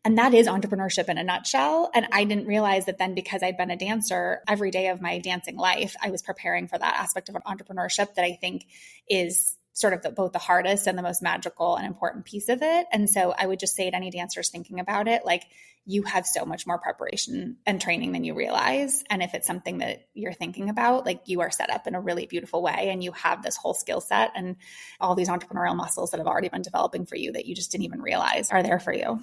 And that is entrepreneurship in a nutshell. And I didn't realize that then, because I'd been a dancer every day of my dancing life, I was preparing for that aspect of entrepreneurship that I think is sort of both the hardest and the most magical and important piece of it. And so I would just say to any dancers thinking about it, like, you have so much more preparation and training than you realize. And if it's something that you're thinking about, like, you are set up in a really beautiful way, and you have this whole skill set and all these entrepreneurial muscles that have already been developing for you that you just didn't even realize are there for you.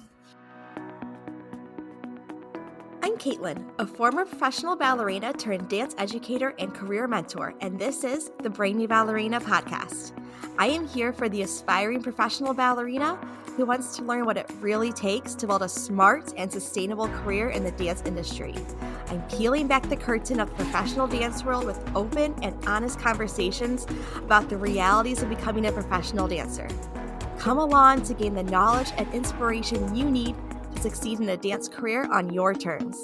I'm Caitlin, a former professional ballerina turned dance educator and career mentor, and this is the Brainy Ballerina podcast. I am here for the aspiring professional ballerina who wants to learn what it really takes to build a smart and sustainable career in the dance industry. I'm peeling back the curtain of the professional dance world with open and honest conversations about the realities of becoming a professional dancer. Come along to gain the knowledge and inspiration you need to succeed in a dance career on your terms.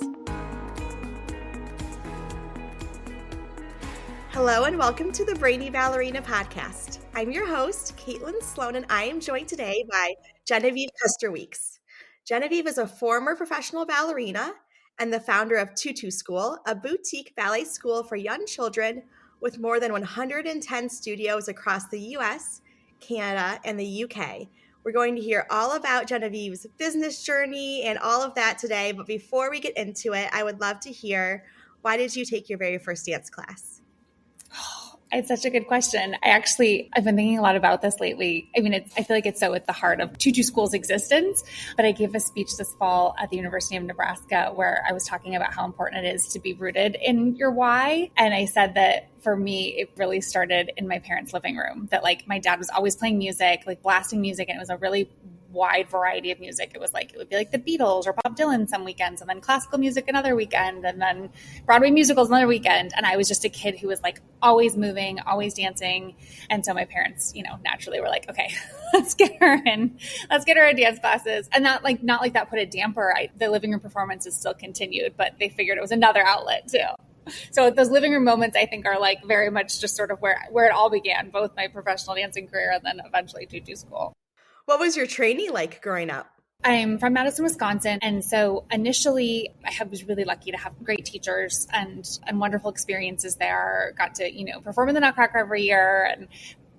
Hello and welcome to the Brainy Ballerina podcast. I'm your host, Caitlin Sloan, and I am joined today by Genevieve Custer Weeks. Genevieve is a former professional ballerina and the founder of Tutu School, a boutique ballet school for young children with more than 110 studios across the US, Canada, and the UK. We're going to hear all about Genevieve's business journey and all of that today. But before we get into it, I would love to hear, why did you take your very first dance class? It's such a good question. I've been thinking a lot about this lately. I mean, I feel like it's so at the heart of Tutu School's existence, but I gave a speech this fall at the University of Nebraska where I was talking about how important it is to be rooted in your why. And I said that for me, it really started in my parents' living room, that like my dad was always playing music, like blasting music. And it was a really wide variety of music. It would be like the Beatles or Bob Dylan some weekends, and then classical music another weekend, and then Broadway musicals another weekend. And I was just a kid who was like always moving, always dancing. And so my parents, naturally were like, okay, let's get her in dance classes. And not like that put a damper. The living room performances still continued, but they figured it was another outlet too. So those living room moments, I think, are like very much just sort of where it all began, both my professional dancing career and then eventually Tutu School. What was your training like growing up? I'm from Madison, Wisconsin. And so initially I was really lucky to have great teachers and wonderful experiences there. Got to, perform in the Nutcracker every year, and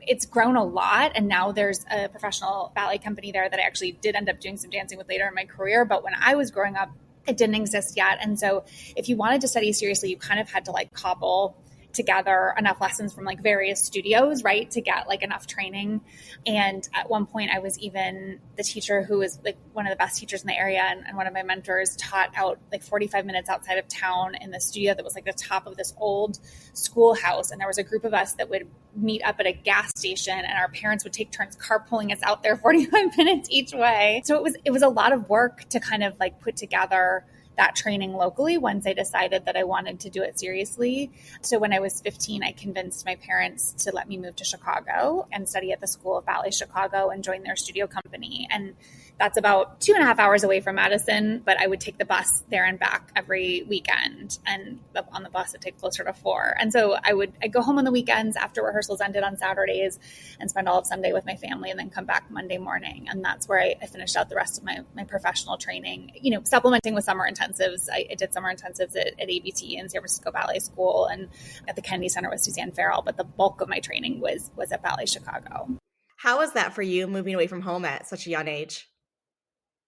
it's grown a lot. And now there's a professional ballet company there that I actually did end up doing some dancing with later in my career. But when I was growing up, it didn't exist yet. And so if you wanted to study seriously, you kind of had to like cobble together enough lessons from like various studios, right, to get like enough training. And at one point I was even the teacher who was like one of the best teachers in the area, and one of my mentors taught out like 45 minutes outside of town in the studio that was like the top of this old schoolhouse. And there was a group of us that would meet up at a gas station, and our parents would take turns carpooling us out there 45 minutes each way. So it was a lot of work to kind of like put together that training locally once I decided that I wanted to do it seriously. So when I was 15, I convinced my parents to let me move to Chicago and study at the School of Ballet Chicago and join their studio company. And that's about 2.5 hours away from Madison, but I would take the bus there and back every weekend. And on the bus, it'd take closer to 4. And so I'd go home on the weekends after rehearsals ended on Saturdays and spend all of Sunday with my family, and then come back Monday morning. And that's where I finished out the rest of my professional training, supplementing with summer intensives. I did summer intensives at ABT and San Francisco Ballet School, and at the Kennedy Center with Suzanne Farrell. But the bulk of my training was at Ballet Chicago. How was that for you, moving away from home at such a young age?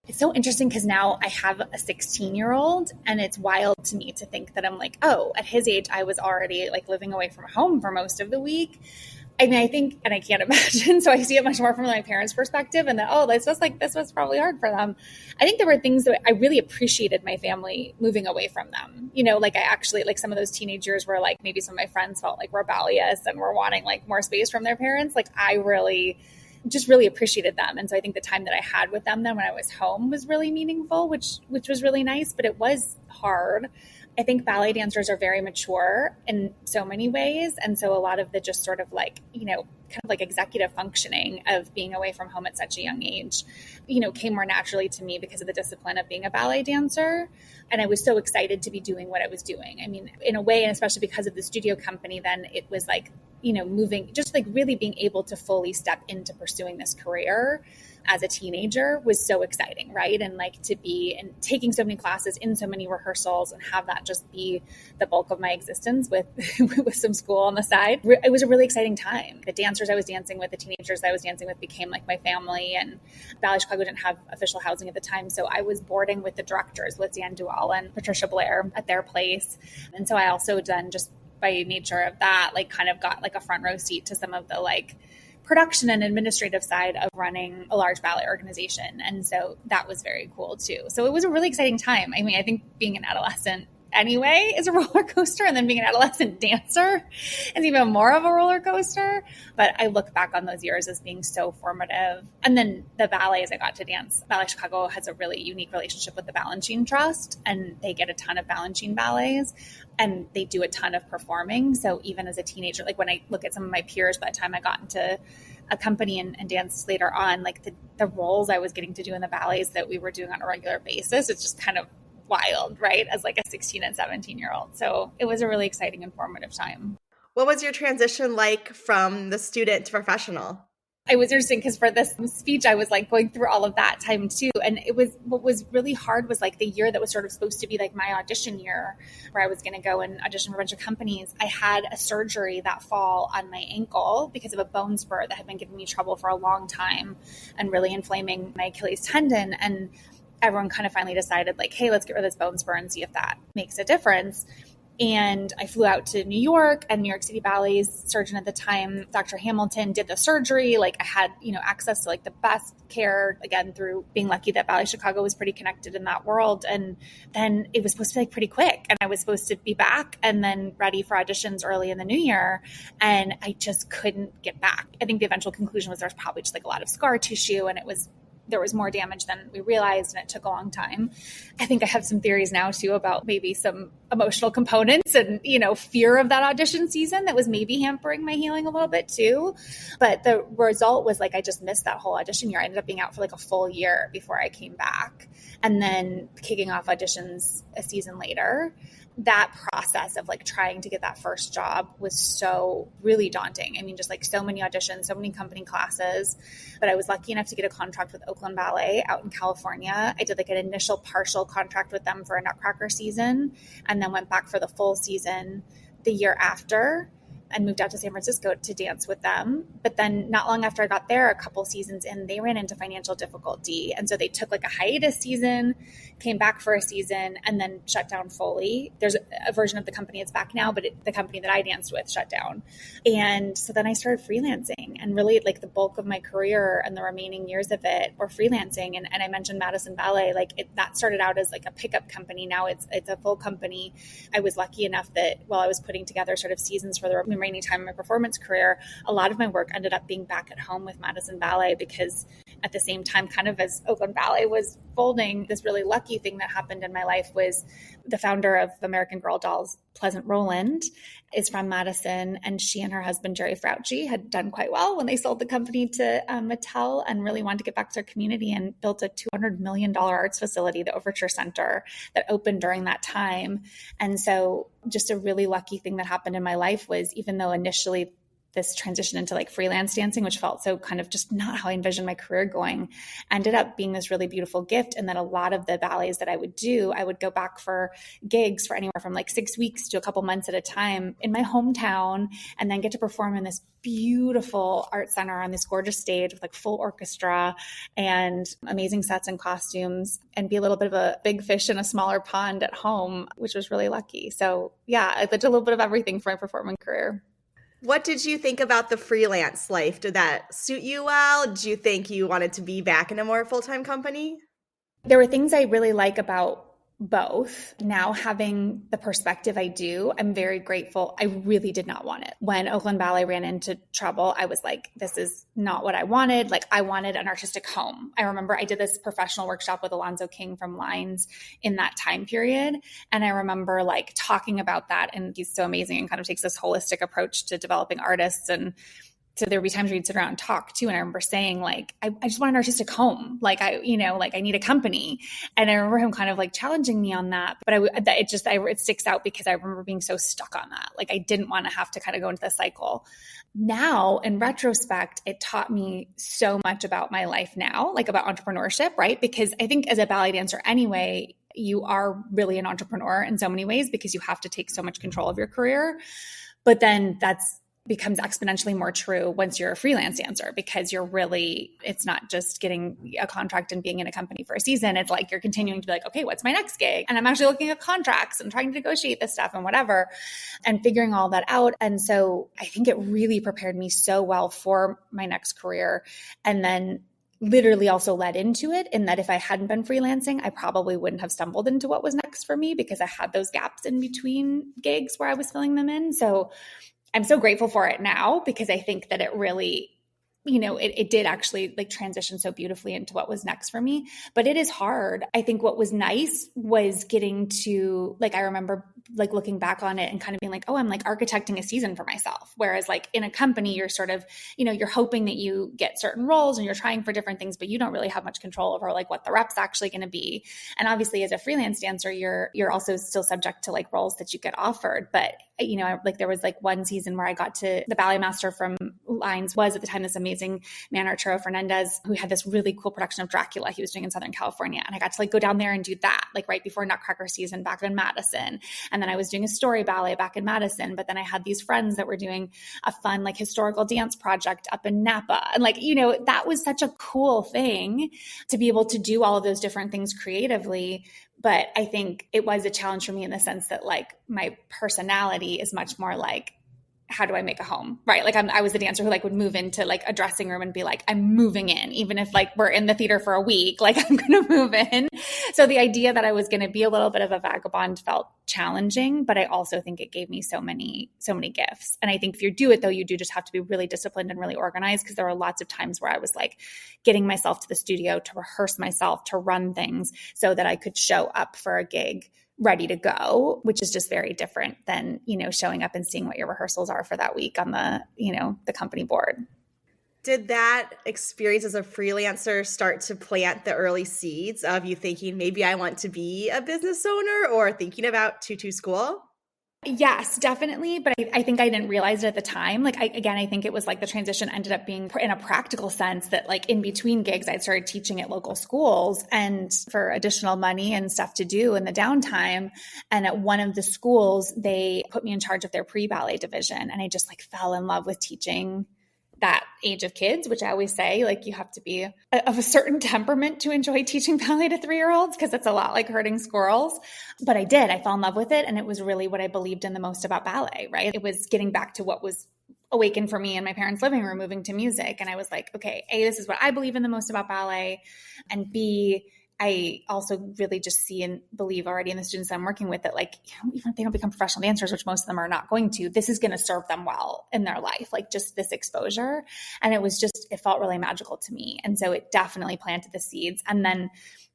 It's so interesting because now I have a 16-year-old, and it's wild to me to think that I'm like, oh, at his age, I was already like living away from home for most of the week. I mean, I think, and I can't imagine, so I see it much more from my parents' perspective, and that, this was probably hard for them. I think there were things that I really appreciated my family moving away from them. Like I actually, like some of those teenage years where like maybe some of my friends felt like rebellious and were wanting like more space from their parents. Like I really appreciated them. And so I think the time that I had with them then when I was home was really meaningful, which was really nice, but it was hard. I think ballet dancers are very mature in so many ways. And so a lot of the just sort of like, kind of like executive functioning of being away from home at such a young age, came more naturally to me because of the discipline of being a ballet dancer. And I was so excited to be doing what I was doing. I mean, in a way, and especially because of the studio company, then it was like, moving, just like really being able to fully step into pursuing this career as a teenager was so exciting, right? And like to be and taking so many classes in so many rehearsals and have that just be the bulk of my existence with with some school on the side. It was a really exciting time. The dancers I was dancing with, the teenagers I was dancing with became like my family, and Ballet Chicago didn't have official housing at the time. So I was boarding with the directors, with Dan Duval and Patricia Blair at their place. And so I also then just by nature of that, like kind of got like a front row seat to some of the like production and administrative side of running a large ballet organization. And so that was very cool too. So it was a really exciting time. I mean, I think being an adolescent anyway is a roller coaster, and then being an adolescent dancer is even more of a roller coaster. But I look back on those years as being so formative. And then the ballets I got to dance, Ballet Chicago has a really unique relationship with the Balanchine Trust, and they get a ton of Balanchine ballets, and they do a ton of performing. So even as a teenager, like when I look at some of my peers, by the time I got into a company and danced later on, like the roles I was getting to do in the ballets that we were doing on a regular basis, it's just kind of wild, right? As like a 16 and 17-year-old. So it was a really exciting and formative time. What was your transition like from the student to professional? It was interesting because for this speech, I was like going through all of that time too. And it was, what was really hard was like the year that was sort of supposed to be like my audition year, where I was going to go and audition for a bunch of companies. I had a surgery that fall on my ankle because of a bone spur that had been giving me trouble for a long time and really inflaming my Achilles tendon. And everyone kind of finally decided like, hey, let's get rid of this bone spur and see if that makes a difference. And I flew out to New York, and New York City Ballet's surgeon at the time, Dr. Hamilton, did the surgery. Like I had, access to like the best care, again, through being lucky that Ballet Chicago was pretty connected in that world. And then it was supposed to be like pretty quick, and I was supposed to be back and then ready for auditions early in the new year. And I just couldn't get back. I think the eventual conclusion was there was probably just like a lot of scar tissue, and there was more damage than we realized, and it took a long time. I think I have some theories now too about maybe some emotional components and, fear of that audition season that was maybe hampering my healing a little bit too. But the result was like, I just missed that whole audition year. I ended up being out for like a full year before I came back, and then kicking off auditions a season later. That process of like trying to get that first job was so really daunting. I mean, just like so many auditions, so many company classes, but I was lucky enough to get a contract with Oakland Ballet out in California. I did like an initial partial contract with them for a Nutcracker season, and then went back for the full season the year after, and moved out to San Francisco to dance with them. But then not long after I got there, a couple seasons in, they ran into financial difficulty. And so they took like a hiatus season, came back for a season, and then shut down fully. There's a version of the company that's back now, but the company that I danced with shut down. And so then I started freelancing, and really like the bulk of my career and the remaining years of it were freelancing. And I mentioned Madison Ballet, that started out as like a pickup company. Now it's a full company. I was lucky enough that while I was putting together sort of seasons for the remaining time in my performance career, a lot of my work ended up being back at home with Madison Ballet, because at the same time, kind of as Oakland Ballet was folding, this really lucky thing that happened in my life was the founder of American Girl Dolls, Pleasant Rowland, is from Madison, and she and her husband, Jerry Frauchi, had done quite well when they sold the company to Mattel, and really wanted to get back to their community, and built a $200 million arts facility, the Overture Center, that opened during that time. And so just a really lucky thing that happened in my life was, even though initially this transition into like freelance dancing, which felt so kind of just not how I envisioned my career going, ended up being this really beautiful gift. And that a lot of the ballets that I would do, I would go back for gigs for anywhere from like 6 weeks to a couple months at a time in my hometown, and then get to perform in this beautiful art center on this gorgeous stage with like full orchestra and amazing sets and costumes, and be a little bit of a big fish in a smaller pond at home, which was really lucky. So yeah, I did a little bit of everything for my performing career. What did you think about the freelance life? Did that suit you well? Did you think you wanted to be back in a more full-time company? There were things I really like about both. Now having the perspective I do, I'm very grateful. I really did not want it. When Oakland Ballet ran into trouble, I was like, this is not what I wanted. Like, I wanted an artistic home. I remember I did this professional workshop with Alonzo King from Lines in that time period. And I remember like talking about that, and he's so amazing and kind of takes this holistic approach to developing artists. And So there would be times where we'd sit around and talk too. And I remember saying like, I just want an artistic home. Like I need a company. And I remember him kind of like challenging me on that. But it sticks out because I remember being so stuck on that. Like I didn't want to have to kind of go into the cycle. Now, in retrospect, it taught me so much about my life now, like about entrepreneurship, right? Because I think as a ballet dancer anyway, you are really an entrepreneur in so many ways because you have to take so much control of your career. But then that's becomes exponentially more true once you're a freelance dancer because it's not just getting a contract and being in a company for a season. It's like you're continuing to be like, okay, what's my next gig? And I'm actually looking at contracts and trying to negotiate this stuff and whatever and figuring all that out. And so I think it really prepared me so well for my next career. And then literally also led into it in that if I hadn't been freelancing, I probably wouldn't have stumbled into what was next for me because I had those gaps in between gigs where I was filling them in. So I'm so grateful for it now because I think that it really, it did actually like transition so beautifully into what was next for me, but it is hard. I think what was nice was getting to like, I remember like looking back on it and kind of being like, oh, I'm like architecting a season for myself. Whereas like in a company, you're sort of, you're hoping that you get certain roles and you're trying for different things, but you don't really have much control over like what the rep's actually going to be. And obviously as a freelance dancer, you're also still subject to like roles that you get offered. But like there was like one season where I got to the ballet master from Lines was at the time this amazing man, Arturo Fernandez, who had this really cool production of Dracula he was doing in Southern California. And I got to like go down there and do that, like right before Nutcracker season back in Madison. And then I was doing a story ballet back in Madison. But then I had these friends that were doing a fun like historical dance project up in Napa. And like, that was such a cool thing to be able to do all of those different things creatively. But I think it was a challenge for me in the sense that like my personality is much more like, how do I make a home? Right. Like I was the dancer who like would move into like a dressing room and be like, I'm moving in, even if like we're in the theater for a week, like I'm going to move in. So the idea that I was going to be a little bit of a vagabond felt challenging, but I also think it gave me so many gifts. And I think if you do it though, you do just have to be really disciplined and really organized because there were lots of times where I was like getting myself to the studio to rehearse myself, to run things so that I could show up for a gig ready to go, which is just very different than, showing up and seeing what your rehearsals are for that week on the, the company board. Did that experience as a freelancer start to plant the early seeds of you thinking maybe I want to be a business owner or thinking about Tutu School? Yes, definitely. But I think I didn't realize it at the time. Like, I think it was like the transition ended up being in a practical sense that like in between gigs, I'd started teaching at local schools and for additional money and stuff to do in the downtime. And at one of the schools, they put me in charge of their pre-ballet division. And I just like fell in love with teaching that age of kids, which I always say, like you have to be of a certain temperament to enjoy teaching ballet to 3-year-olds because it's a lot like herding squirrels. But I fell in love with it. And it was really what I believed in the most about ballet, right? It was getting back to what was awakened for me in my parents' living room, moving to music. And I was like, okay, A, this is what I believe in the most about ballet. And B, I also really just see and believe already in the students I'm working with that like, even if they don't become professional dancers, which most of them are not going to, this is going to serve them well in their life, like just this exposure. And it felt really magical to me. And so it definitely planted the seeds. And then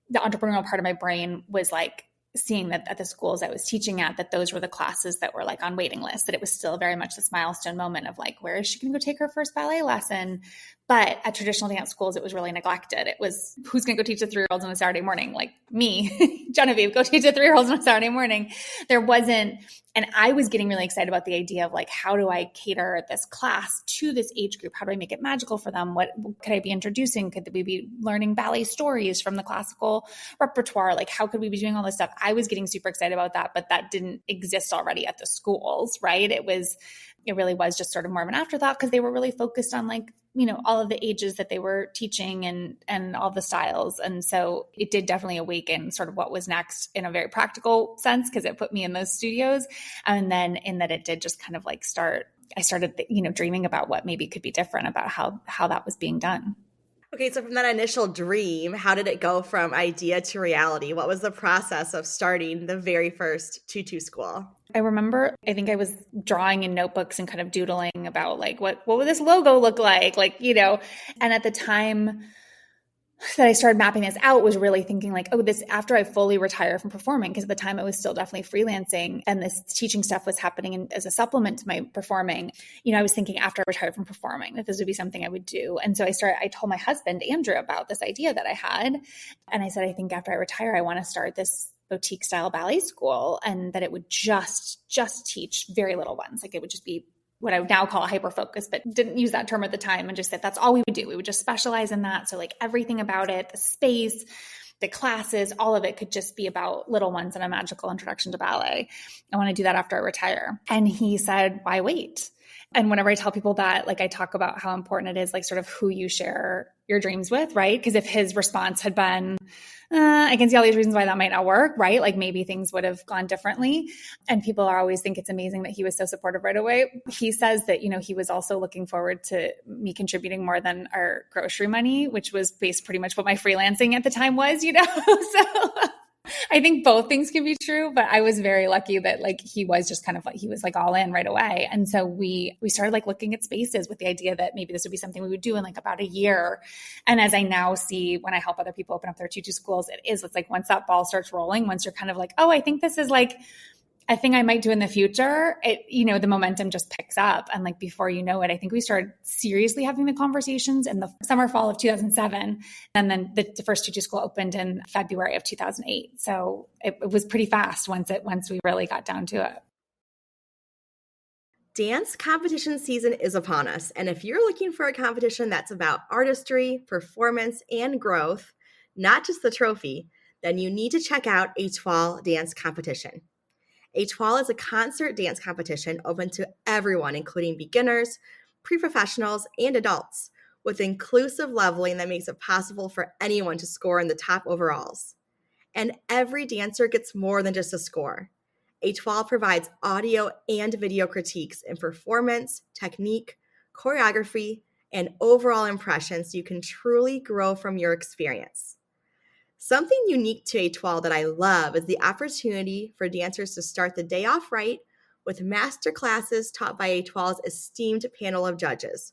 the entrepreneurial part of my brain was like, seeing that at the schools I was teaching at, that those were the classes that were like on waiting lists, that it was still very much this milestone moment of like, where is she going to go take her first ballet lesson? But at traditional dance schools, it was really neglected. It was, who's going to go teach the 3-year-olds on a Saturday morning? Like me, Genevieve, go teach the 3-year-olds on a Saturday morning. There wasn't, and I was getting really excited about the idea of like, how do I cater this class to this age group? How do I make it magical for them? What could I be introducing? Could we be learning ballet stories from the classical repertoire? Like, how could we be doing all this stuff? I was getting super excited about that, but that didn't exist already at the schools, right? It really was just sort of more of an afterthought because they were really focused on like, all of the ages that they were teaching and all the styles. And so it did definitely awaken sort of what was next in a very practical sense because it put me in those studios. And then in that it did just kind of like I started, dreaming about what maybe could be different about how that was being done. Okay, so from that initial dream, how did it go from idea to reality? What was the process of starting the very first Tutu School? I remember, I think I was drawing in notebooks and kind of doodling about like, what would this logo look like? Like, and at the time, that I started mapping this out was really thinking like, oh, this after I fully retire from performing, because at the time it was still definitely freelancing and this teaching stuff was happening as a supplement to my performing. I was thinking after I retired from performing that this would be something I would do. And so I told my husband, Andrew, about this idea that I had. And I said, I think after I retire, I want to start this boutique style ballet school, and that it would just teach very little ones. Like it would just be what I would now call a hyper focus, but didn't use that term at the time, and just said that's all we would do. We would just specialize in that. So like everything about it, the space, the classes, all of it could just be about little ones and a magical introduction to ballet. I want to do that after I retire. And he said, why wait? And whenever I tell people that, like I talk about how important it is, like sort of who you share your dreams with, right? Because if his response had been, I can see all these reasons why that might not work, right? Like maybe things would have gone differently. And people always think it's amazing that he was so supportive right away. He says that, he was also looking forward to me contributing more than our grocery money, which was based pretty much what my freelancing at the time was, So I think both things can be true, but I was very lucky that like he was just kind of like, he was like all in right away. And so we started like looking at spaces with the idea that maybe this would be something we would do in like about a year. And as I now see when I help other people open up their Tutu schools, it's like once that ball starts rolling, once you're kind of like, oh, I think this is like a thing I might do in the future, the momentum just picks up. And like before you know it, I think we started seriously having the conversations in the summer, fall of 2007. And then the first Tutu school opened in February of 2008. So it was pretty fast once we really got down to it. Dance competition season is upon us. And if you're looking for a competition that's about artistry, performance, and growth, not just the trophy, then you need to check out Étoile Dance Competition. Étoile is a concert dance competition open to everyone, including beginners, pre-professionals, and adults, with inclusive leveling that makes it possible for anyone to score in the top overalls. And every dancer gets more than just a score. Étoile provides audio and video critiques in performance, technique, choreography, and overall impression so you can truly grow from your experience. Something unique to Étoile that I love is the opportunity for dancers to start the day off right with master classes taught by Étoile's esteemed panel of judges,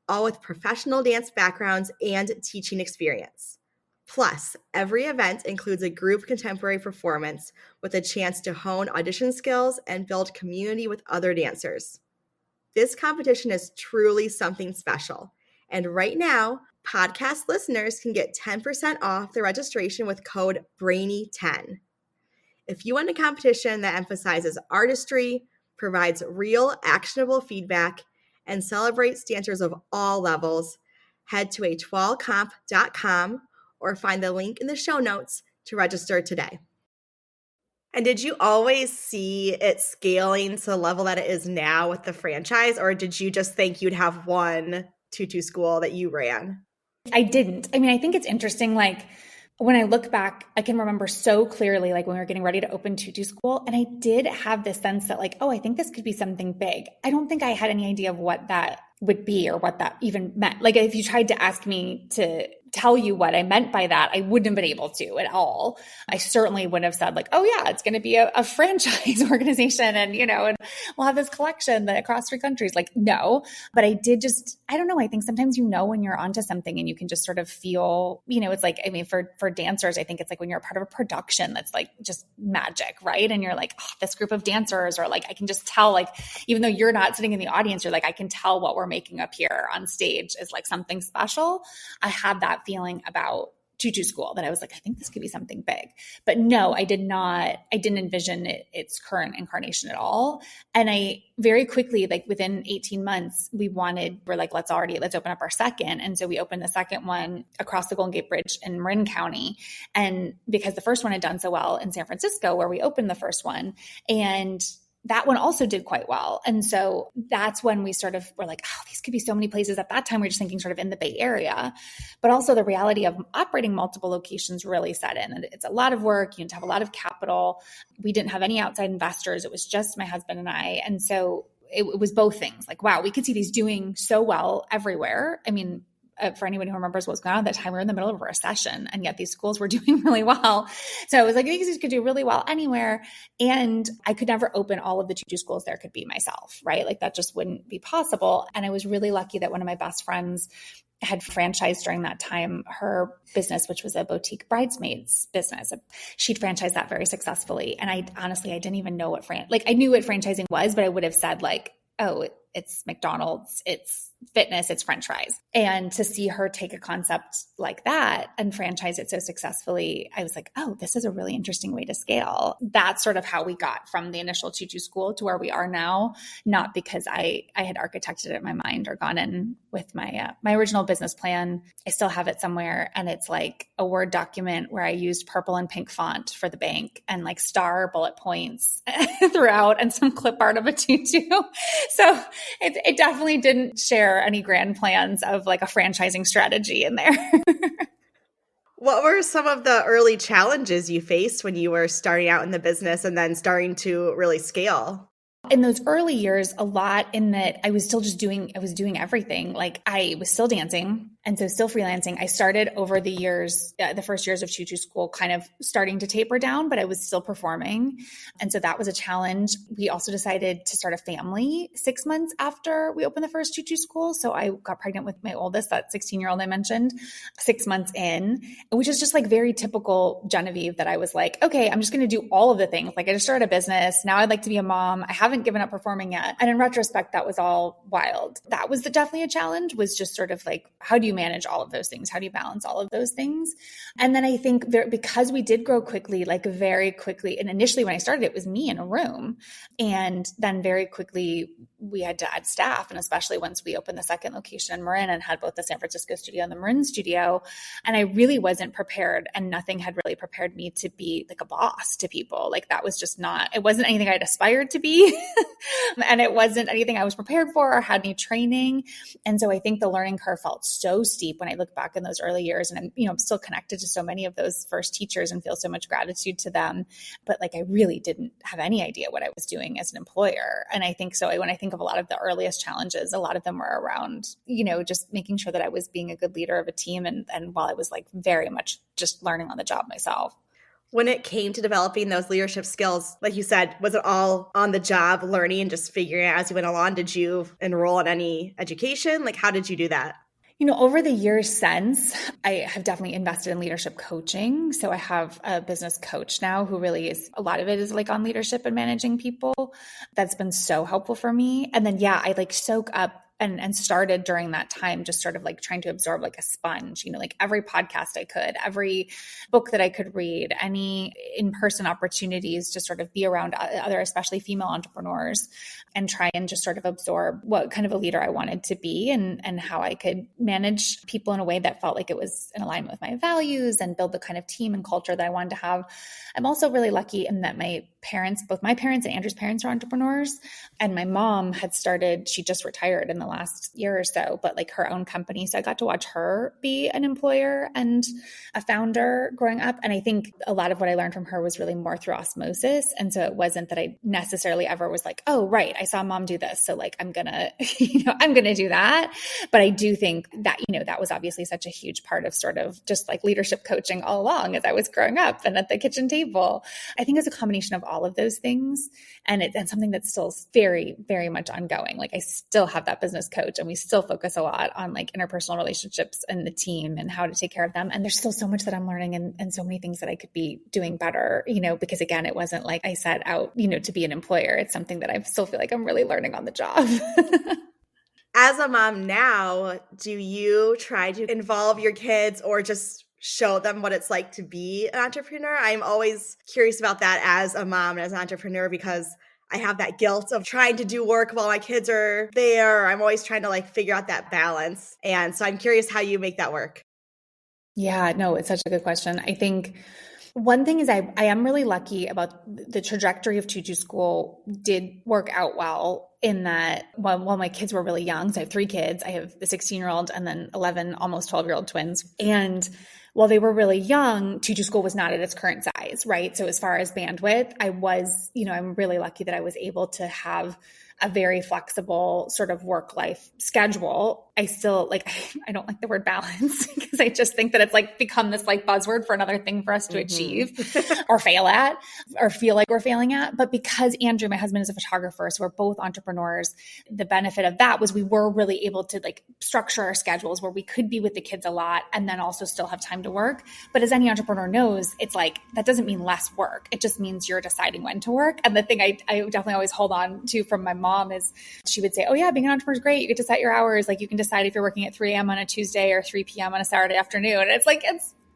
all with professional dance backgrounds and teaching experience. Plus, every event includes a group contemporary performance with a chance to hone audition skills and build community with other dancers. This competition is truly something special. And right now, podcast listeners can get 10% off their registration with code BRAINY10. If you want a competition that emphasizes artistry, provides real actionable feedback, and celebrates dancers of all levels, head to étoilecomp.com or find the link in the show notes to register today. And did you always see it scaling to the level that it is now with the franchise, or did you just think you'd have one Tutu school that you ran? I didn't. I mean, I think it's interesting, like when I look back, I can remember so clearly, like when we were getting ready to open Tutu School, and I did have this sense that like, oh, I think this could be something big. I don't think I had any idea of what that would be or what that even meant. Like if you tried to ask me to tell you what I meant by that, I wouldn't have been able to at all. I certainly would have said like, oh yeah, it's going to be a franchise organization and, and we'll have this collection that across 3 countries. Like, no, but I did I don't know. I think sometimes, when you're onto something and you can just sort of feel, it's like, I mean, for dancers, I think it's like when you're a part of a production that's like just magic, right? And you're like, oh, this group of dancers, or like, I can just tell, like, even though you're not sitting in the audience, you're like, I can tell what we're making up here on stage is like something special. I had that feeling about Tutu School that I was like, I think this could be something big. But no, I didn't envision its current incarnation at all. And I very quickly, like within 18 months, we're like, let's open up our second. And so we opened the second one across the Golden Gate Bridge in Marin County. And because the first one had done so well in San Francisco, where we opened the first one, and that one also did quite well. And so that's when we sort of were like, oh, these could be so many places. At that time, we were just thinking sort of in the Bay Area, but also the reality of operating multiple locations really set in. And it's a lot of work. You need to have a lot of capital. We didn't have any outside investors. It was just my husband and I. And so it was both things. Like, wow, we could see these doing so well everywhere. I mean, for anyone who remembers what was going on at that time, we were in the middle of a recession, and yet these schools were doing really well. So I was like, these could do really well anywhere. And I could never open all of the Tutu schools there could be myself, right? Like that just wouldn't be possible. And I was really lucky that one of my best friends had franchised during that time her business, which was a boutique bridesmaids business. She'd franchised that very successfully. And I didn't even know what I knew what franchising was, but I would have said like, oh, it's McDonald's, it's fitness, it's French fries. And to see her take a concept like that and franchise it so successfully, I was like, oh, this is a really interesting way to scale. That's sort of how we got from the initial Tutu School to where we are now, not because I had architected it in my mind or gone in with my original business plan. I still have it somewhere, and it's like a Word document where I used purple and pink font for the bank and like star bullet points throughout and some clip art of a tutu. So it definitely didn't share any grand plans of like a franchising strategy in there. What were some of the early challenges you faced when you were starting out in the business and then starting to really scale? In those early years, a lot in that I was still doing everything. Like I was still dancing and so still freelancing. I started over the years, the first years of Tutu School, kind of starting to taper down, but I was still performing. And so that was a challenge. We also decided to start a family 6 months after we opened the first Tutu School. So I got pregnant with my oldest, that 16-year-old I mentioned, 6 months in, which is just like very typical Genevieve, that I was like, okay, I'm just going to do all of the things. Like I just started a business. Now I'd like to be a mom. I haven't given up performing yet. And in retrospect, that was all wild. That was definitely a challenge, was just sort of like, how do you manage all of those things? How do you balance all of those things? And then I think because we did grow quickly, like very quickly, and initially when I started, it was me in a room. And then very quickly we had to add staff. And especially once we opened the second location in Marin and had both the San Francisco studio and the Marin studio. And I really wasn't prepared, and nothing had really prepared me to be like a boss to people. Like that was just it wasn't anything I'd aspired to be. And it wasn't anything I was prepared for or had any training. And so I think the learning curve felt so steep when I look back in those early years. And I'm still connected to so many of those first teachers and feel so much gratitude to them. But like I really didn't have any idea what I was doing as an employer. And I think so when I think of a lot of the earliest challenges, a lot of them were around, just making sure that I was being a good leader of a team. And while I was like very much just learning on the job myself. When it came to developing those leadership skills, like you said, was it all on the job learning and just figuring it out as you went along? Did you enroll in any education? Like, how did you do that? Over the years since, I have definitely invested in leadership coaching. So I have a business coach now who really is, a lot of it is like on leadership and managing people. That's been so helpful for me. And then, I like soak up and started during that time, just sort of like trying to absorb like a sponge, like every podcast I could, every book that I could read, any in-person opportunities to sort of be around other, especially female entrepreneurs, and try and just sort of absorb what kind of a leader I wanted to be and how I could manage people in a way that felt like it was in alignment with my values and build the kind of team and culture that I wanted to have. I'm also really lucky in that both my parents and Andrew's parents are entrepreneurs. And my mom she just retired in the last year or so, but like her own company. So I got to watch her be an employer and a founder growing up. And I think a lot of what I learned from her was really more through osmosis. And so it wasn't that I necessarily ever was like, oh, right, I saw mom do this, so like, I'm going to, I'm going to do that. But I do think that, that was obviously such a huge part of sort of just like leadership coaching all along as I was growing up and at the kitchen table. I think it's a combination of all of those things. And it's something that's still very, very much ongoing. Like I still have that business coach and we still focus a lot on like interpersonal relationships and the team and how to take care of them. And there's still so much that I'm learning and so many things that I could be doing better, because again, it wasn't like I set out, to be an employer. It's something that I still feel like I'm really learning on the job. As a mom now, do you try to involve your kids or just show them what it's like to be an entrepreneur? I'm always curious about that as a mom and as an entrepreneur, because I have that guilt of trying to do work while my kids are there. I'm always trying to like figure out that balance. And so I'm curious how you make that work. Yeah, no, it's such a good question. I think one thing is I am really lucky about the trajectory of Tutu School did work out well in that while my kids were really young, so I have 3 kids, I have the 16-year-old and then 11, almost 12-year-old twins. And while they were really young, Tutu School was not at its current size, right? So as far as bandwidth, I was, I'm really lucky that I was able to have a very flexible sort of work-life schedule. I still I don't like the word balance because I just think that it's like become this like buzzword for another thing for us to achieve or fail at or feel like we're failing at. But because Andrew, my husband, is a photographer, so we're both entrepreneurs, the benefit of that was we were really able to like structure our schedules where we could be with the kids a lot and then also still have time to work. But as any entrepreneur knows, it's like, that doesn't mean less work. It just means you're deciding when to work. And the thing I definitely always hold on to from my mom is she would say, oh yeah, being an entrepreneur is great. You get to set your hours. Like you can decide if you're working at 3 a.m. on a Tuesday or 3 p.m. on a Saturday afternoon. And it's like,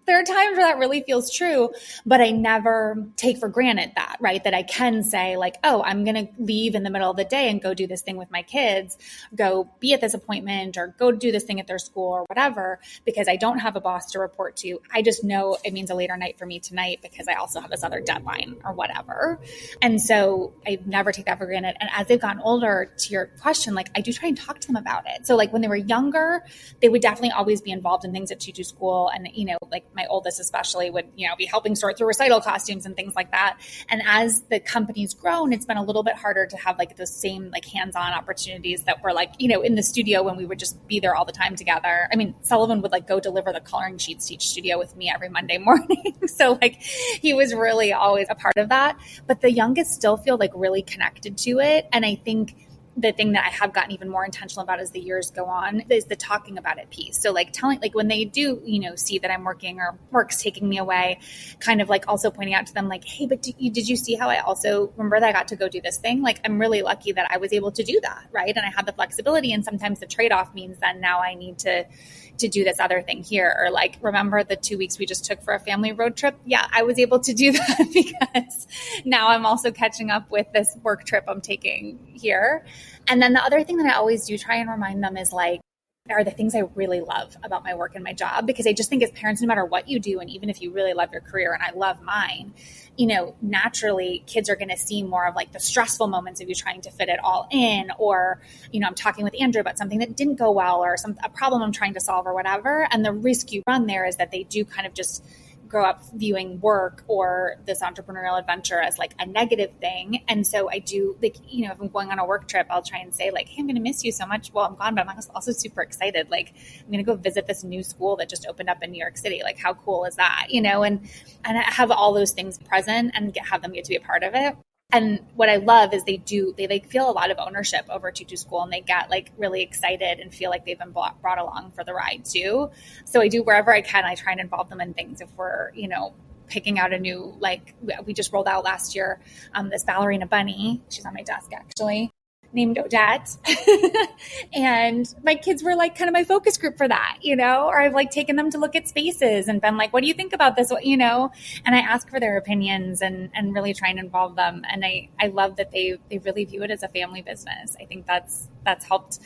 there are times where that really feels true, but I never take for granted that, right? That I can say like, oh, I'm going to leave in the middle of the day and go do this thing with my kids, go be at this appointment or go do this thing at their school or whatever, because I don't have a boss to report to. I just know it means a later night for me tonight because I also have this other deadline or whatever. And so I never take that for granted. And as they've gotten older, to your question, like I do try and talk to them about it. So like when they were younger, they would definitely always be involved in things at Tutu School. And, you know, like my oldest especially would, you know, be helping sort through recital costumes and things like that. And as the company's grown, it's been a little bit harder to have like those same like hands-on opportunities that were like, you know, in the studio when we would just be there all the time together. I mean, Sullivan would like go deliver the coloring sheets to each studio with me every Monday morning. So like he was really always a part of that. But the youngest still feel like really connected to it. And I think the thing that I have gotten even more intentional about as the years go on is the talking about it piece. So like telling, like when they do, you know, see that I'm working or work's taking me away, kind of like also pointing out to them like, hey, but did you see how I also remember that I got to go do this thing? Like, I'm really lucky that I was able to do that. Right. And I had the flexibility. And sometimes the trade-off means that now I need to do this other thing here. Or like, remember the 2 weeks we just took for a family road trip? Yeah, I was able to do that because now I'm also catching up with this work trip I'm taking here. And then the other thing that I always do try and remind them is like, are the things I really love about my work and my job. Because I just think as parents, no matter what you do, and even if you really love your career, and I love mine, you know, naturally kids are going to see more of like the stressful moments of you trying to fit it all in, or, you know, I'm talking with Andrew about something that didn't go well or a problem I'm trying to solve or whatever. And the risk you run there is that they do kind of just grow up viewing work or this entrepreneurial adventure as like a negative thing. And so I do, like, you know, if I'm going on a work trip, I'll try and say like, hey, I'm going to miss you so much while I'm gone, but I'm also super excited. Like, I'm going to go visit this new school that just opened up in New York City. Like, how cool is that? You know, and I have all those things present and have them get to be a part of it. And what I love is they like feel a lot of ownership over Tutu School, and they get like really excited and feel like they've been brought along for the ride too. So I do wherever I can, I try and involve them in things. If we're, you know, picking out a new, like we just rolled out last year, this ballerina bunny, she's on my desk actually, named Odette. And my kids were like kind of my focus group for that, you know, or I've like taken them to look at spaces and been like, what do you think about this? You know, and I ask for their opinions and really try and involve them. And I love that they really view it as a family business. I think that's helped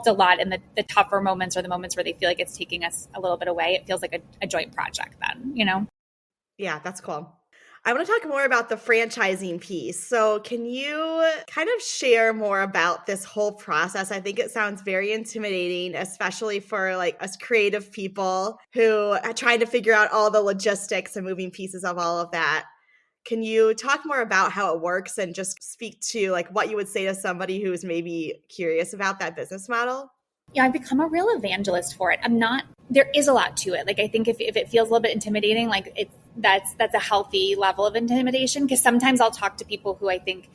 a lot in the tougher moments, or the moments where they feel like it's taking us a little bit away. It feels like a joint project then, you know? Yeah, that's cool. I want to talk more about the franchising piece. So can you kind of share more about this whole process? I think it sounds very intimidating, especially for like us creative people who are trying to figure out all the logistics and moving pieces of all of that. Can you talk more about how it works and just speak to like what you would say to somebody who's maybe curious about that business model? Yeah, I've become a real evangelist for it. There is a lot to it. Like, I think if it feels a little bit intimidating, like that's a healthy level of intimidation, because sometimes I'll talk to people who I think,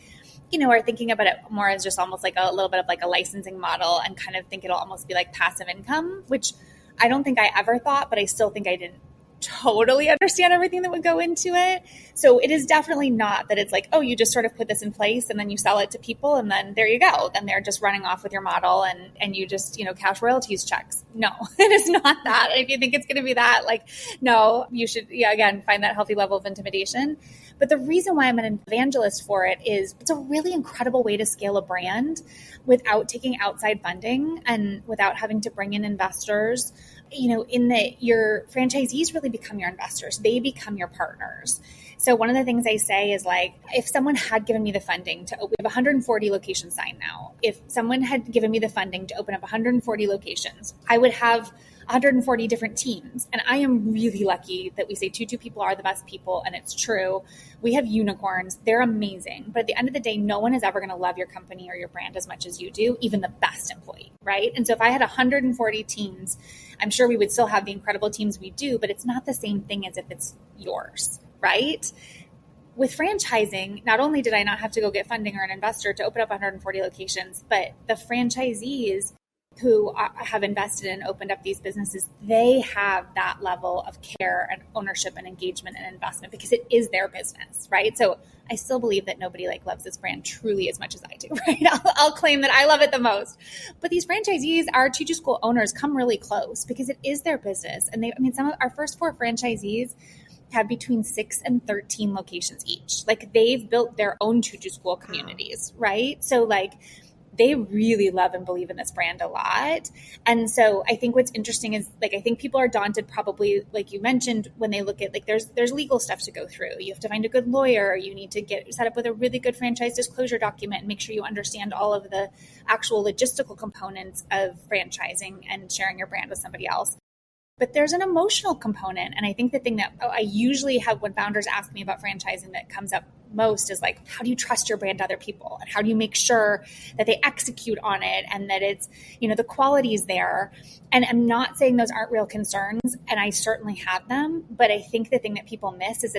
you know, are thinking about it more as just almost like a little bit of like a licensing model, and kind of think it'll almost be like passive income, which I don't think I ever thought, but I still think I didn't totally understand everything that would go into it. So it is definitely not that it's like, oh, you just sort of put this in place and then you sell it to people and then there you go. Then they're just running off with your model and you just, you know, cash royalties checks. No, it is not that. If you think it's going to be that, like, no, you should, again, find that healthy level of intimidation. But the reason why I'm an evangelist for it is it's a really incredible way to scale a brand without taking outside funding and without having to bring in investors. You know, in that your franchisees really become your investors. They become your partners. So one of the things I say is like, if someone had given me the funding to open, we have 140 locations signed now. If someone had given me the funding to open up 140 locations, I would have 140 different teams. And I am really lucky that we say Tutu people are the best people, and it's true. We have unicorns. They're amazing. But at the end of the day, no one is ever going to love your company or your brand as much as you do, even the best employee, right? And so if I had 140 teams, I'm sure we would still have the incredible teams we do, but it's not the same thing as if it's yours, right? With franchising, not only did I not have to go get funding or an investor to open up 140 locations, but the franchisees who have invested and opened up these businesses, they have that level of care and ownership and engagement and investment because it is their business, right? So I still believe that nobody loves this brand truly as much as I do, right? I'll claim that I love it the most. But these franchisees, our Tutu School owners, come really close because it is their business. And some of our first 4 franchisees have between 6 and 13 locations each. They've built their own Tutu School communities, right? So they really love and believe in this brand a lot. And so I think what's interesting is I think people are daunted probably, like you mentioned, when they look at there's legal stuff to go through. You have to find a good lawyer. You need to get set up with a really good franchise disclosure document and make sure you understand all of the actual logistical components of franchising and sharing your brand with somebody else. But there's an emotional component. And I think the thing that I usually have when founders ask me about franchising that comes up most is how do you trust your brand to other people? And how do you make sure that they execute on it and that it's, the quality is there? And I'm not saying those aren't real concerns. And I certainly have them. But I think the thing that people miss is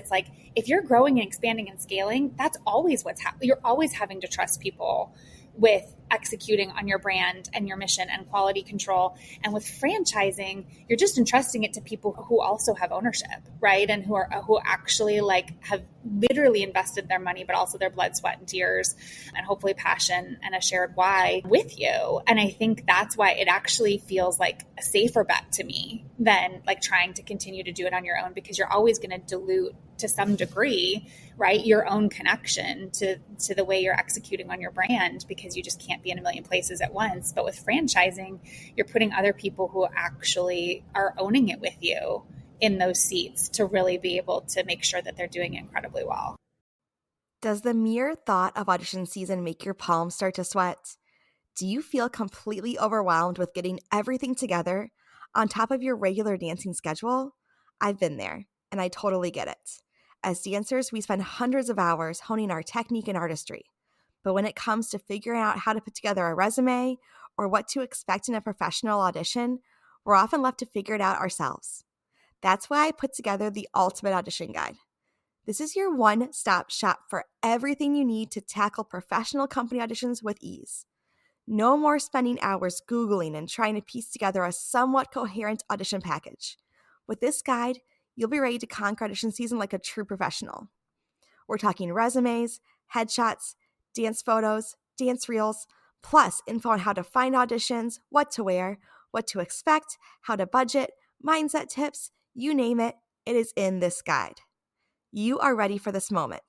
if you're growing and expanding and scaling, that's always what's happening. You're always having to trust people with executing on your brand and your mission and quality control. And with franchising, you're just entrusting it to people who also have ownership, right? And who actually have literally invested their money, but also their blood, sweat, and tears, and hopefully passion and a shared why with you. And I think that's why it actually feels like a safer bet to me than trying to continue to do it on your own, because you're always going to dilute to some degree, right, your own connection to the way you're executing on your brand, because you just can't be in a million places at once. But with franchising, you're putting other people who actually are owning it with you in those seats to really be able to make sure that they're doing it incredibly well. Does the mere thought of audition season make your palms start to sweat? Do you feel completely overwhelmed with getting everything together on top of your regular dancing schedule? I've been there, and I totally get it. As dancers, we spend hundreds of hours honing our technique and artistry. But when it comes to figuring out how to put together a resume or what to expect in a professional audition, we're often left to figure it out ourselves. That's why I put together the Ultimate Audition Guide. This is your one-stop shop for everything you need to tackle professional company auditions with ease. No more spending hours Googling and trying to piece together a somewhat coherent audition package. With this guide, you'll be ready to conquer audition season like a true professional. We're talking resumes, headshots, dance photos, dance reels, plus info on how to find auditions, what to wear, what to expect, how to budget, mindset tips, you name it, it is in this guide. You are ready for this moment.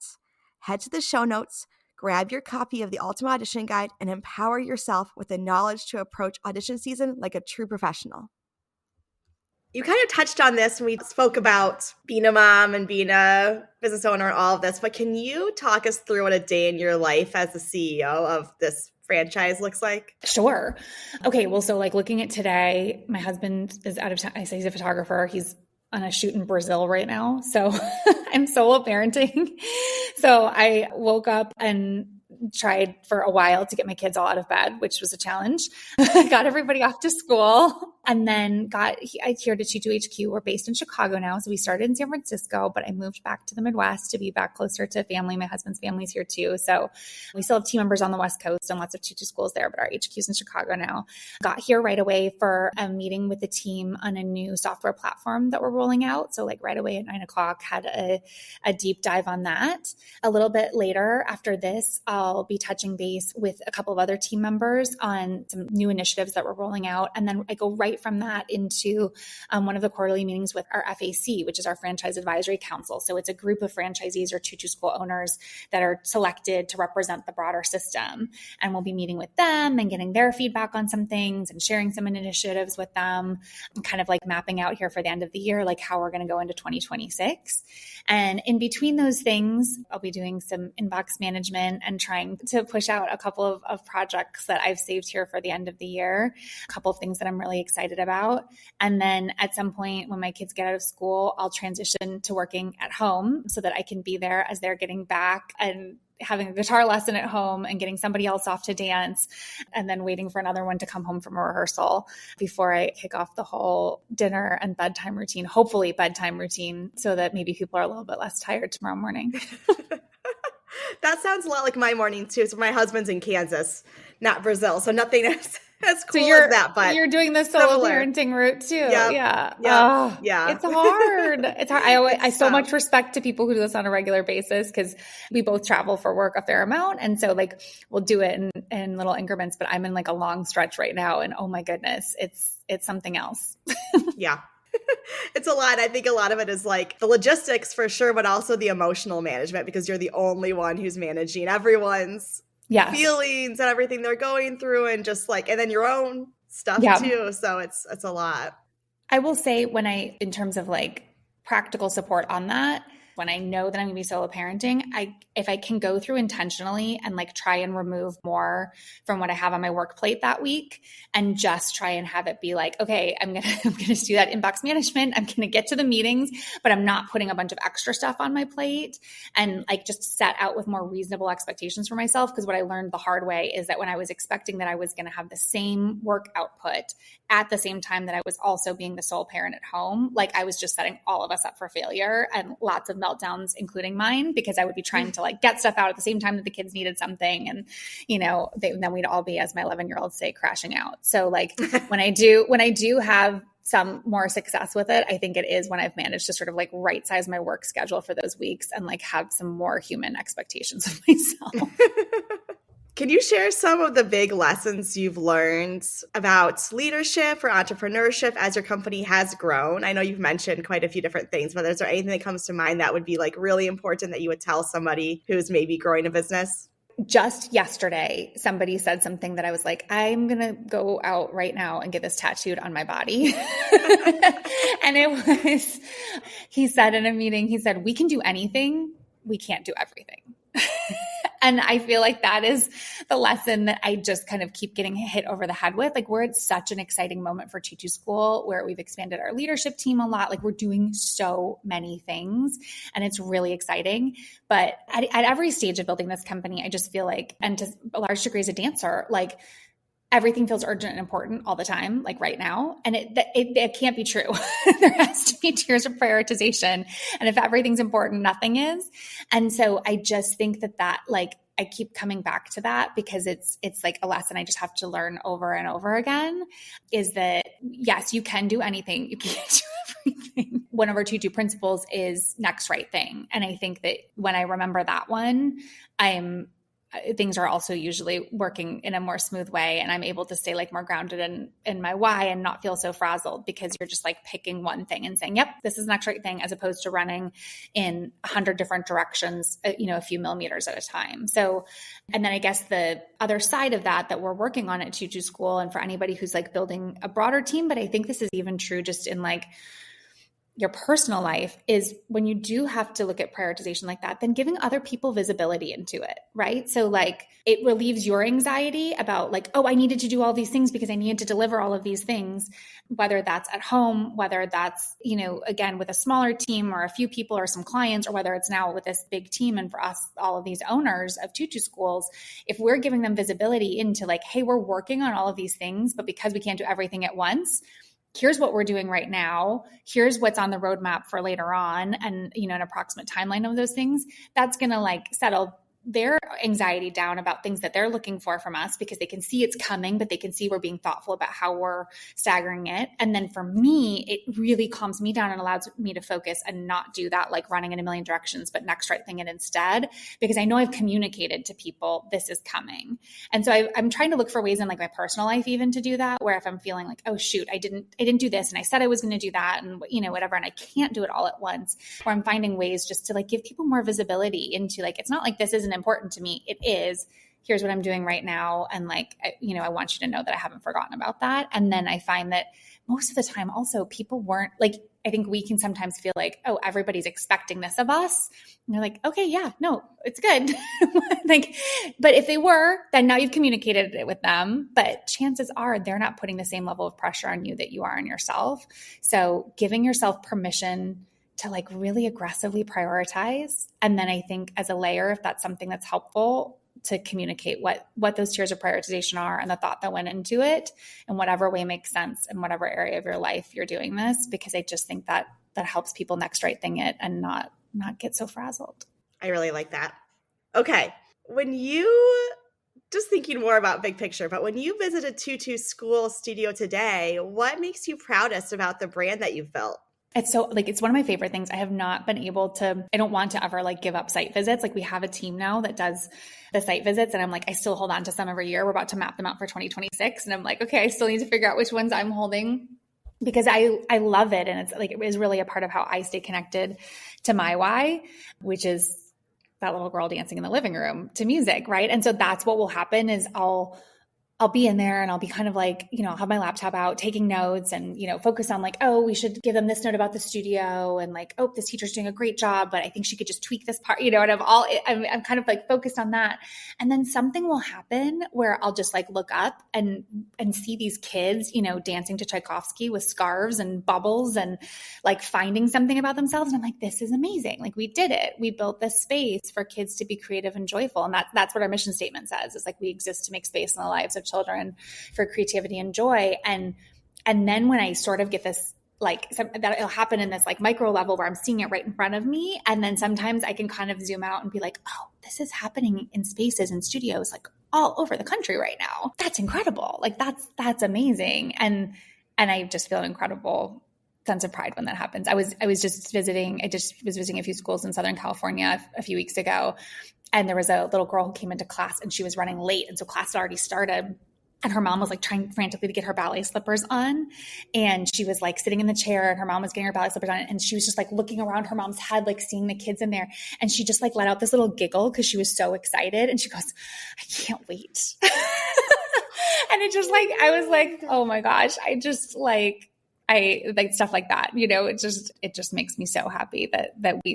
Head to the show notes, grab your copy of the Ultimate Audition Guide, and empower yourself with the knowledge to approach audition season like a true professional. You kind of touched on this when we spoke about being a mom and being a business owner and all of this, but can you talk us through what a day in your life as the CEO of this franchise looks like? Sure. Okay. Well, so looking at today, my husband is out of town. I say he's a photographer. He's on a shoot in Brazil right now. So I'm solo parenting. So I woke up and tried for a while to get my kids all out of bed, which was a challenge. Got everybody off to school, and then got here to Tutu HQ. We're based in Chicago now. So we started in San Francisco, but I moved back to the Midwest to be back closer to family. My husband's family's here too. So we still have team members on the West Coast and lots of Tutu schools there, but our HQ's in Chicago now. Got here right away for a meeting with the team on a new software platform that we're rolling out. So right away at 9:00, had a deep dive on that. A little bit later after this, I'll be touching base with a couple of other team members on some new initiatives that we're rolling out. And then I go right from that into one of the quarterly meetings with our FAC, which is our Franchise Advisory Council. So it's a group of franchisees or Tutu School owners that are selected to represent the broader system. And we'll be meeting with them and getting their feedback on some things and sharing some initiatives with them, and kind of mapping out here for the end of the year, how we're going to go into 2026. And in between those things, I'll be doing some inbox management and trying to push out a couple of projects that I've saved here for the end of the year. A couple of things that I'm really excited excited about. And then at some point when my kids get out of school, I'll transition to working at home so that I can be there as they're getting back and having a guitar lesson at home and getting somebody else off to dance and then waiting for another one to come home from a rehearsal before I kick off the whole dinner and bedtime routine, hopefully bedtime routine, so that maybe people are a little bit less tired tomorrow morning. That sounds a lot like my morning too. So my husband's in Kansas, not Brazil. So nothing as cool as that, but you're doing the solo parenting route too. Yep. Yeah. Yep. Oh, yeah. It's hard. It's hard. I so much respect to people who do this on a regular basis because we both travel for work a fair amount. And so like we'll do it in little increments, but I'm in like a long stretch right now. And oh my goodness, it's something else. Yeah. It's a lot. I think a lot of it is like the logistics for sure, but also the emotional management because you're the only one who's managing everyone's feelings and everything they're going through and just like, and then your own stuff too. So it's a lot. I will say in terms of like practical support on that, when I know that I'm going to be solo parenting, if I can go through intentionally and like try and remove more from what I have on my work plate that week and just try and have it be like, okay, I'm going to do that inbox management. I'm going to get to the meetings, but I'm not putting a bunch of extra stuff on my plate and like just set out with more reasonable expectations for myself. Because what I learned the hard way is that when I was expecting that I was going to have the same work output at the same time that I was also being the sole parent at home, like I was just setting all of us up for failure and lots of meltdowns, including mine, because I would be trying to like get stuff out at the same time that the kids needed something. And, then we'd all be, as my 11-year-old say, crashing out. So like when I do have some more success with it, I think it is when I've managed to sort of like right size my work schedule for those weeks and like have some more human expectations of myself. Can you share some of the big lessons you've learned about leadership or entrepreneurship as your company has grown? I know you've mentioned quite a few different things, but is there anything that comes to mind that would be like really important that you would tell somebody who's maybe growing a business? Just yesterday, somebody said something that I was like, I'm going to go out right now and get this tattooed on my body. And he said in a meeting, he said, we can do anything. We can't do everything. And I feel like that is the lesson that I just kind of keep getting hit over the head with. Like we're at such an exciting moment for Tutu School where we've expanded our leadership team a lot. Like we're doing so many things and it's really exciting. But at every stage of building this company, I just feel like, and to a large degree as a dancer, like everything feels urgent and important all the time, like right now. And it can't be true. There has to be tiers of prioritization. And if everything's important, nothing is. And so I just think that like, I keep coming back to that because it's like a lesson I just have to learn over and over again is that yes, you can do anything. You can't do everything. One of our Tutu principles is next right thing. And I think that when I remember that one, things are also usually working in a more smooth way. And I'm able to stay like more grounded in my why and not feel so frazzled because you're just like picking one thing and saying, yep, this is the next right thing, as opposed to running in 100 different directions, a few millimeters at a time. So, and then I guess the other side of that we're working on at Tutu School and for anybody who's like building a broader team, but I think this is even true just in like your personal life is when you do have to look at prioritization like that, then giving other people visibility into it, right? So like it relieves your anxiety about like, oh, I needed to do all these things because I needed to deliver all of these things, whether that's at home, whether that's, again, with a smaller team or a few people or some clients, or whether it's now with this big team. And for us, all of these owners of Tutu Schools, if we're giving them visibility into like, hey, we're working on all of these things, but because we can't do everything at once, here's what we're doing right now. Here's what's on the roadmap for later on. And, an approximate timeline of those things, that's going to like settle their anxiety down about things that they're looking for from us because they can see it's coming, but they can see we're being thoughtful about how we're staggering it. And then for me, it really calms me down and allows me to focus and not do that like running in a million directions, but next right thing it instead, because I know I've communicated to people this is coming. And so I'm trying to look for ways in like my personal life even to do that, where if I'm feeling like, oh shoot, I didn't do this and I said I was going to do that and whatever, and I can't do it all at once, or I'm finding ways just to like give people more visibility into like, it's not like this isn't important to me. It is. Here's what I'm doing right now. And like, I want you to know that I haven't forgotten about that. And then I find that most of the time also people weren't like, I think we can sometimes feel like, oh, everybody's expecting this of us. And they're like, okay, yeah, no, it's good. Like, but if they were, then now you've communicated it with them. But chances are they're not putting the same level of pressure on you that you are on yourself. So giving yourself permission to like really aggressively prioritize. And then I think as a layer, if that's something that's helpful, to communicate what those tiers of prioritization are and the thought that went into it in whatever way makes sense in whatever area of your life you're doing this, because I just think that helps people next right thing it and not get so frazzled. I really like that. Okay. When you, just thinking more about big picture, but when you visited Tutu School studio today, what makes you proudest about the brand that you've built? It's so like, it's one of my favorite things. I have not been able to, I don't want to ever like give up site visits. Like we have a team now that does the site visits and I'm like, I still hold on to some every year. We're about to map them out for 2026. And I'm like, okay, I still need to figure out which ones I'm holding because I love it. And it's like, it is really a part of how I stay connected to my why, which is that little girl dancing in the living room to music. Right. And so that's what will happen is I'll be in there and I'll be kind of like, I'll have my laptop out taking notes and, focus on like, oh, we should give them this note about the studio and like, oh, this teacher's doing a great job, but I think she could just tweak this part, and I'm kind of like focused on that. And then something will happen where I'll just like look up and see these kids, dancing to Tchaikovsky with scarves and bubbles and like finding something about themselves. And I'm like, this is amazing. Like we did it. We built this space for kids to be creative and joyful. And that's what our mission statement says. It's like, we exist to make space in the lives of children for creativity and joy. And then when I sort of get this, like that it'll happen in this like micro level where I'm seeing it right in front of me. And then sometimes I can kind of zoom out and be like, oh, this is happening in spaces and studios like all over the country right now. That's incredible. Like that's amazing. And I just feel an incredible sense of pride when that happens. I was just visiting a few schools in Southern California a few weeks ago. And there was a little girl who came into class and she was running late. And so class had already started. And her mom was like trying frantically to get her ballet slippers on. And she was like sitting in the chair and her mom was getting her ballet slippers on. And she was just like looking around her mom's head, like seeing the kids in there. And she just like let out this little giggle because she was so excited. And she goes, I can't wait. And it just like, I was like, oh my gosh, I like stuff like that, it just makes me so happy that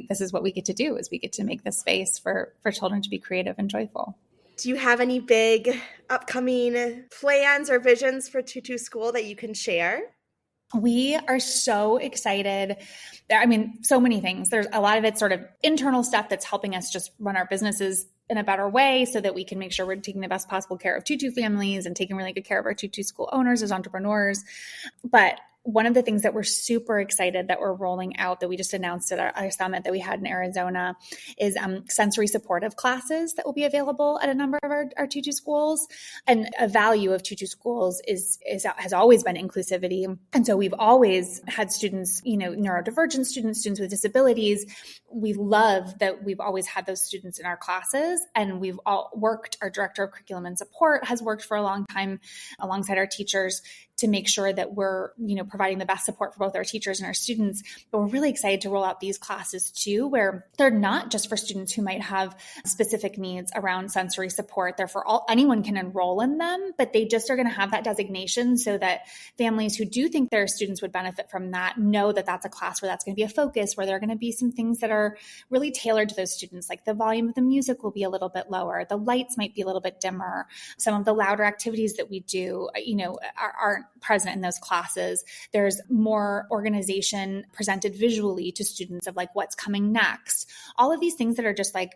this is what we get to do is we get to make this space for children to be creative and joyful. Do you have any big upcoming plans or visions for Tutu School that you can share? We are so excited. I mean, so many things. There's a lot of it sort of internal stuff that's helping us just run our businesses in a better way so that we can make sure we're taking the best possible care of Tutu families and taking really good care of our Tutu School owners as entrepreneurs. But one of the things that we're super excited that we're rolling out that we just announced at our summit that we had in Arizona is sensory supportive classes that will be available at a number of our Tutu schools. And a value of Tutu schools has always been inclusivity. And so we've always had students, neurodivergent students with disabilities. We love that we've always had those students in our classes, and we've all worked, our director of curriculum and support has worked for a long time alongside our teachers to make sure that we're, providing the best support for both our teachers and our students. But we're really excited to roll out these classes too, where they're not just for students who might have specific needs around sensory support. They're for anyone can enroll in them, but they just are going to have that designation so that families who do think their students would benefit from that know that that's a class where that's going to be a focus, where there are going to be some things that are really tailored to those students. Like the volume of the music will be a little bit lower. The lights might be a little bit dimmer. Some of the louder activities that we do, aren't present in those classes. There's more organization presented visually to students of like what's coming next. All of these things that are just like,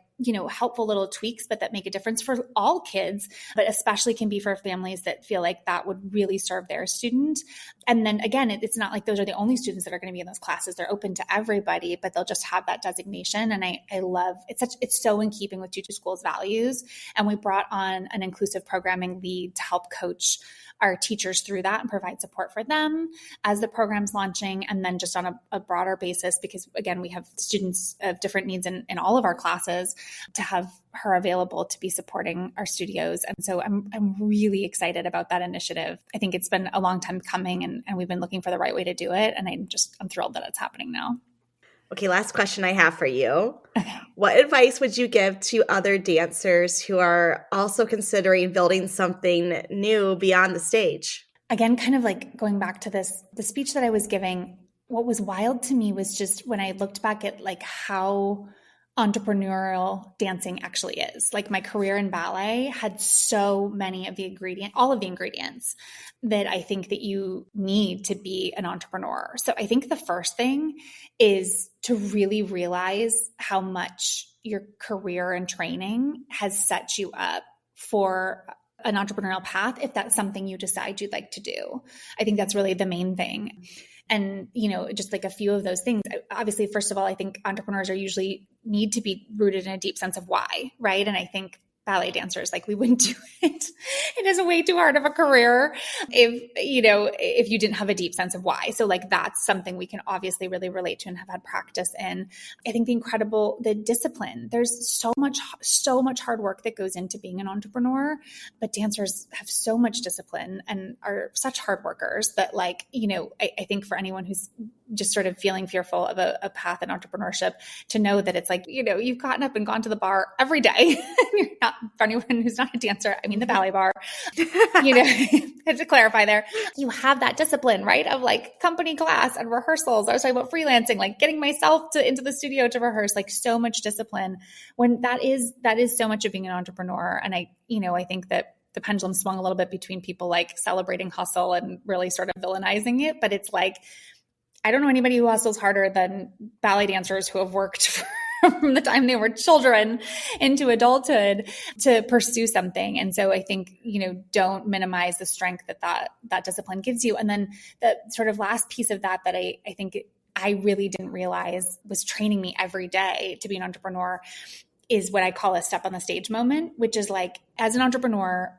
helpful little tweaks, but that make a difference for all kids, but especially can be for families that feel like that would really serve their student. And then again, it's not like those are the only students that are going to be in those classes. They're open to everybody, but they'll just have that designation. And I love, it's so in keeping with Tutu School's values. And we brought on an inclusive programming lead to help coach our teachers through that and provide support for them as the program's launching. And then just on a broader basis, because again, we have students of different needs in all of our classes, to have her available to be supporting our studios. And so I'm really excited about that initiative. I think it's been a long time coming and we've been looking for the right way to do it. And I'm thrilled that it's happening now. Okay, last question I have for you. Okay. What advice would you give to other dancers who are also considering building something new beyond the stage? Again, kind of like going back to the speech that I was giving, what was wild to me was just when I looked back at like how entrepreneurial dancing actually is. Like my career in ballet had so many of all of the ingredients that I think that you need to be an entrepreneur. So I think the first thing is to really realize how much your career and training has set you up for an entrepreneurial path if that's something you decide you'd like to do. I think that's really the main thing. And, just like a few of those things, obviously, first of all, I think entrepreneurs usually need to be rooted in a deep sense of why, right? And I think ballet dancers, like we wouldn't do it. It is way too hard of a career if you didn't have a deep sense of why. So like that's something we can obviously really relate to and have had practice in. I think the discipline, there's so much hard work that goes into being an entrepreneur, but dancers have so much discipline and are such hard workers that I think for anyone who's just sort of feeling fearful of a path in entrepreneurship, to know that it's like, you've gotten up and gone to the bar every day. You're not, for anyone who's not a dancer, I mean the ballet bar, had to clarify there. You have that discipline, right? Of like company class and rehearsals. I was talking about freelancing, like getting myself into the studio to rehearse, like so much discipline when that is so much of being an entrepreneur. And I think that the pendulum swung a little bit between people like celebrating hustle and really sort of villainizing it. But it's like, I don't know anybody who hustles harder than ballet dancers who have worked from the time they were children into adulthood to pursue something. And so I think, don't minimize the strength that discipline gives you. And then the sort of last piece of that I think I really didn't realize was training me every day to be an entrepreneur is what I call a step on the stage moment, which is like, as an entrepreneur,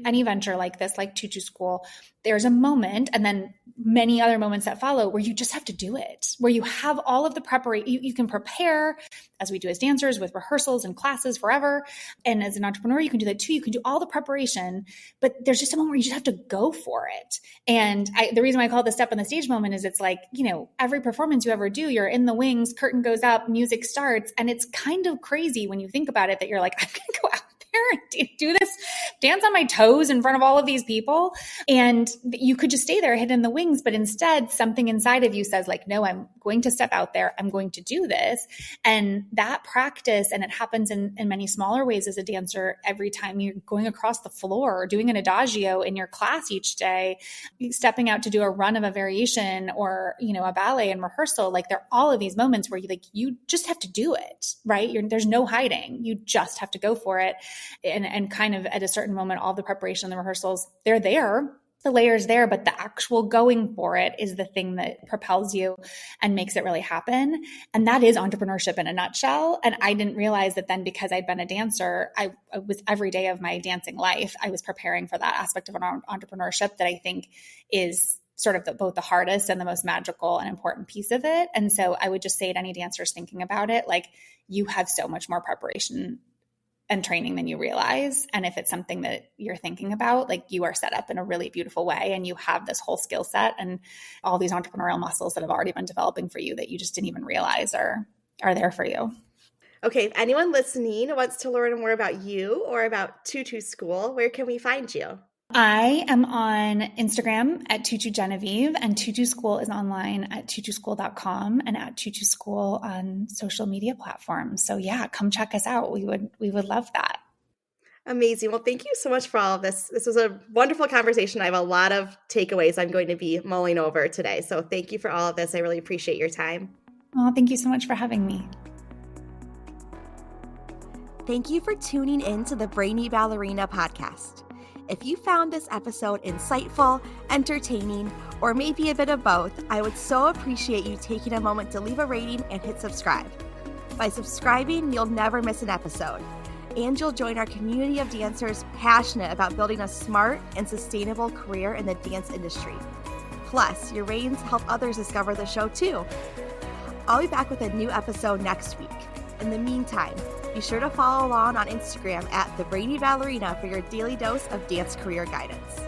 any venture like this, like Tutu School, there's a moment and then many other moments that follow where you just have to do it, where you have all of the preparation. You can prepare, as we do as dancers, with rehearsals and classes forever. And as an entrepreneur, you can do that too. You can do all the preparation, but there's just a moment where you just have to go for it. And the reason why I call it the step on the stage moment is it's like, every performance you ever do, you're in the wings, curtain goes up, music starts. And it's kind of crazy when you think about it that you're like, I'm going to go out and do this, dance on my toes in front of all of these people. And you could just stay there hidden in the wings. But instead, something inside of you says like, no, I'm going to step out there. I'm going to do this. And that practice, and it happens in many smaller ways as a dancer, every time you're going across the floor or doing an adagio in your class each day, stepping out to do a run of a variation or, a ballet and rehearsal, like there are all of these moments where you just have to do it, right? There's no hiding. You just have to go for it. And kind of at a certain moment, all the preparation and the rehearsals, they're there, the layers there, but the actual going for it is the thing that propels you and makes it really happen. And that is entrepreneurship in a nutshell. And I didn't realize that then, because I'd been a dancer, I was every day of my dancing life, I was preparing for that aspect of entrepreneurship that I think is sort of both the hardest and the most magical and important piece of it. And so I would just say to any dancers thinking about it, like, you have so much more preparation and training than you realize. And if it's something that you're thinking about, like, you are set up in a really beautiful way, and you have this whole skill set and all these entrepreneurial muscles that have already been developing for you that you just didn't even realize are there for you. Okay. If anyone listening wants to learn more about you or about Tutu School, where can we find you? I am on Instagram at Tutu Genevieve, and Tutu School is online at tutuschool.com and at Tutu School on social media platforms. So yeah, come check us out. We would love that. Amazing. Well, thank you so much for all of this. This was a wonderful conversation. I have a lot of takeaways I'm going to be mulling over today. So thank you for all of this. I really appreciate your time. Well, thank you so much for having me. Thank you for tuning in to the Brainy Ballerina podcast. If you found this episode insightful, entertaining, or maybe a bit of both, I would so appreciate you taking a moment to leave a rating and hit subscribe. By subscribing, you'll never miss an episode, and you'll join our community of dancers passionate about building a smart and sustainable career in the dance industry. Plus, your ratings help others discover the show too. I'll be back with a new episode next week. In the meantime, be sure to follow along on Instagram at The Brainy Ballerina for your daily dose of dance career guidance.